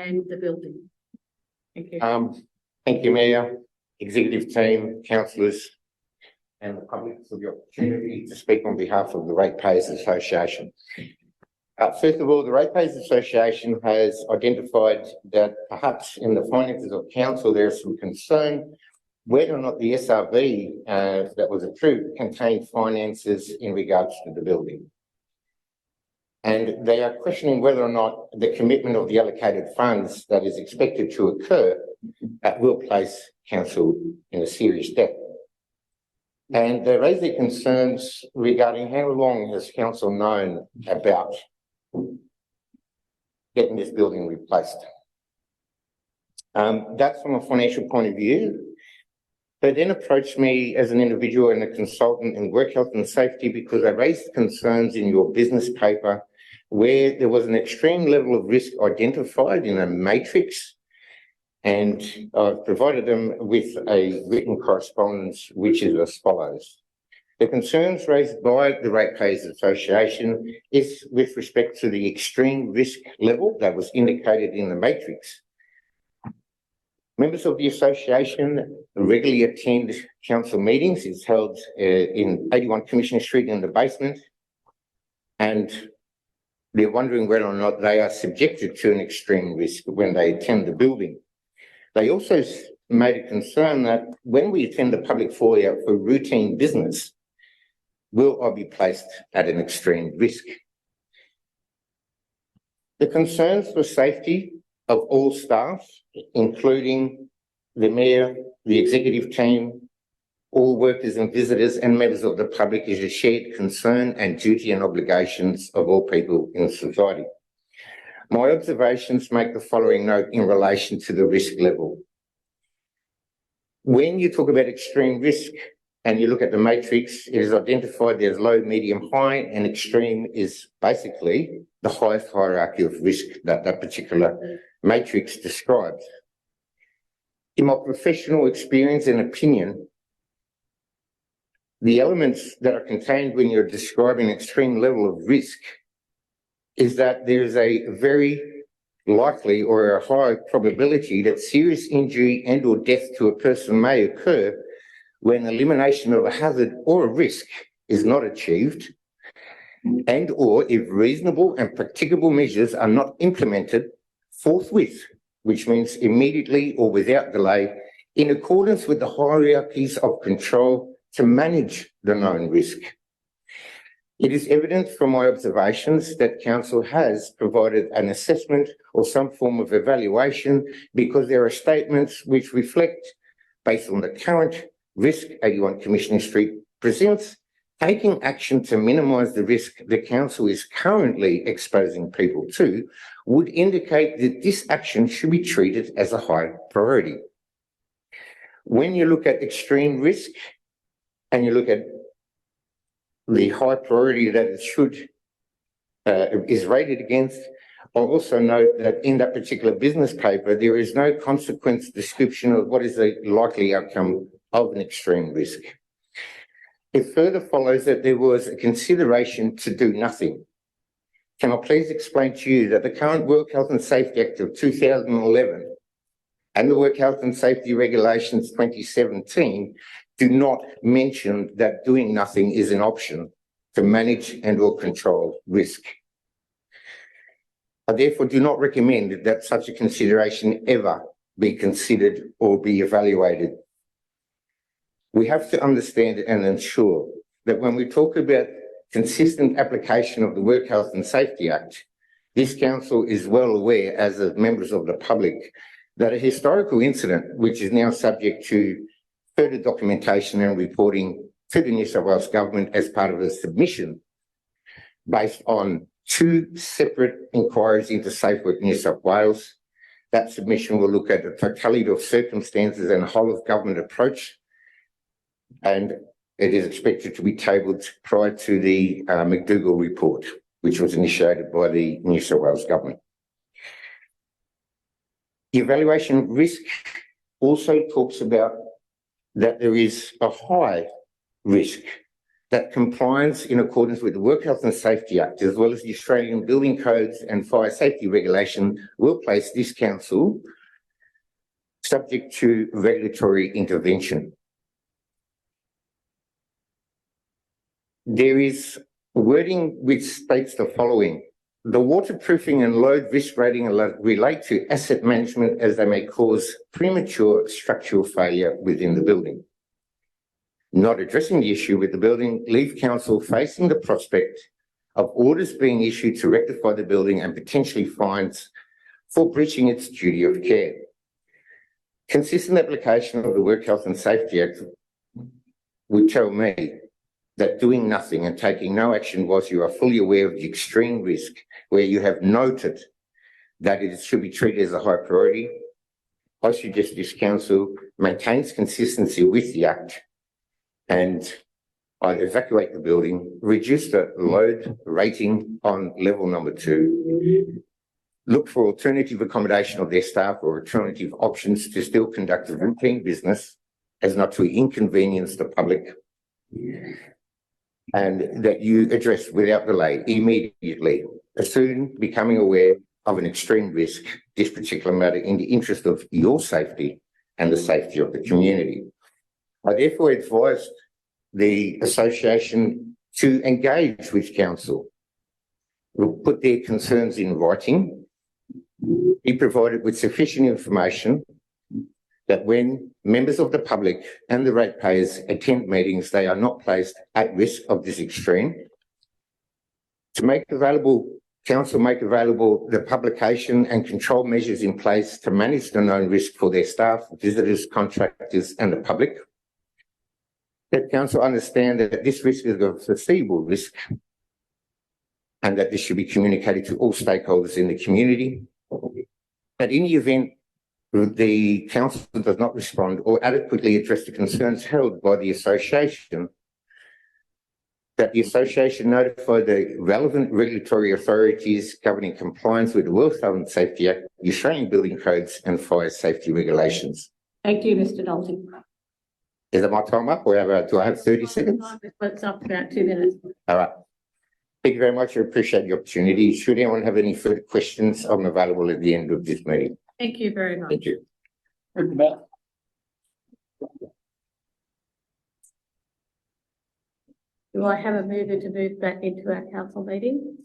and the building. Thank you. Thank you, Mayor, executive team, councillors, and the public for the opportunity to speak on behalf of the Ratepayers Association. First of all, the Ratepayers Association has identified that perhaps in the finances of council there is some concern whether or not the SRV that was approved contained finances in regards to the building. And they are questioning whether or not the commitment of the allocated funds that is expected to occur will place council in a serious debt. And they raise their concerns regarding how long has council known about getting this building replaced. That's from a financial point of view. They then approached me as an individual and a consultant in work health and safety because they raised concerns in your business paper where there was an extreme level of risk identified in a matrix, and I've provided them with a written correspondence which is as follows. The concerns raised by the Ratepayers Association is with respect to the extreme risk level that was indicated in the matrix. Members of the association regularly attend council meetings. It's held in 81 Commissioner Street in the basement, and they're wondering whether or not they are subjected to an extreme risk when they attend the building. They also made a concern that when we attend the public foyer for routine business, will I be placed at an extreme risk? The concerns for safety of all staff, including the mayor, the executive team, all workers and visitors and members of the public, is a shared concern and duty and obligations of all people in society. My observations make the following note in relation to the risk level. When you talk about extreme risk and you look at the matrix, it is identified there's low, medium, high, and extreme is basically the highest hierarchy of risk that that particular matrix describes. In my professional experience and opinion, the elements that are contained when you're describing extreme level of risk is that there's a very likely or a high probability that serious injury and or death to a person may occur when elimination of a hazard or a risk is not achieved, and or if reasonable and practicable measures are not implemented forthwith, which means immediately or without delay, in accordance with the hierarchies of control to manage the known risk. It is evident from my observations that council has provided an assessment or some form of evaluation because there are statements which reflect, based on the current risk 81 Commissioner Street presents, taking action to minimise the risk the council is currently exposing people to would indicate that this action should be treated as a high priority. When you look at extreme risk and you look at the high priority that it should is rated against, I'll also note that in that particular business paper, there is no consequence description of what is the likely outcome of an extreme risk. It further follows that there was a consideration to do nothing. Can I please explain to you that the current Work Health and Safety Act of 2011 and the Work Health and Safety Regulations 2017 do not mention that doing nothing is an option to manage and or control risk. I therefore do not recommend that such a consideration ever be considered or be evaluated. We have to understand and ensure that when we talk about consistent application of the Work Health and Safety Act, this council is well aware, as of members of the public, that a historical incident, which is now subject to further documentation and reporting to the New South Wales Government as part of a submission based on 2 separate inquiries into Safe Work New South Wales. That submission will look at the totality of circumstances and whole of government approach, and it is expected to be tabled prior to the McDougall report, which was initiated by the New South Wales Government. The evaluation of risk also talks about that there is a high risk that compliance in accordance with the Work Health and Safety Act, as well as the Australian Building Codes and Fire Safety Regulation, will place this council subject to regulatory intervention. There is wording which states the following: the waterproofing and load risk rating relate to asset management as they may cause premature structural failure within the building. Not addressing the issue with the building leave council facing the prospect of orders being issued to rectify the building and potentially fines for breaching its duty of care. Consistent application of the Work Health and Safety Act would tell me that doing nothing and taking no action whilst you are fully aware of the extreme risk, where you have noted that it should be treated as a high priority, I suggest this council maintains consistency with the Act and either evacuate the building, reduce the load rating on level number 2, look for alternative accommodation of their staff or alternative options to still conduct a routine business as not to inconvenience the public, and that you address without delay immediately, as soon becoming aware of an extreme risk, this particular matter in the interest of your safety and the safety of the community. I therefore advise the association to engage with council, put their concerns in writing, be provided with sufficient information that when members of the public and the ratepayers attend meetings, they are not placed at risk of this extreme. To make available, council make available the publication and control measures in place to manage the known risk for their staff, visitors, contractors and the public. Let council understand that this risk is a foreseeable risk and that this should be communicated to all stakeholders in the community. That in the event the council does not respond or adequately address the concerns held by the association, that the association notify the relevant regulatory authorities governing compliance with the Work Health and Safety Act, the Australian Building Codes and Fire Safety Regulations. Thank you, Mr. Nolte. Is my time up, or do I have 30 seconds? It's up to about 2 minutes. All right. Thank you very much. I appreciate the opportunity. Should anyone have any further questions, I'm available at the end of this meeting. Thank you very much. Thank you. Do I have a mover to move back into our council meeting?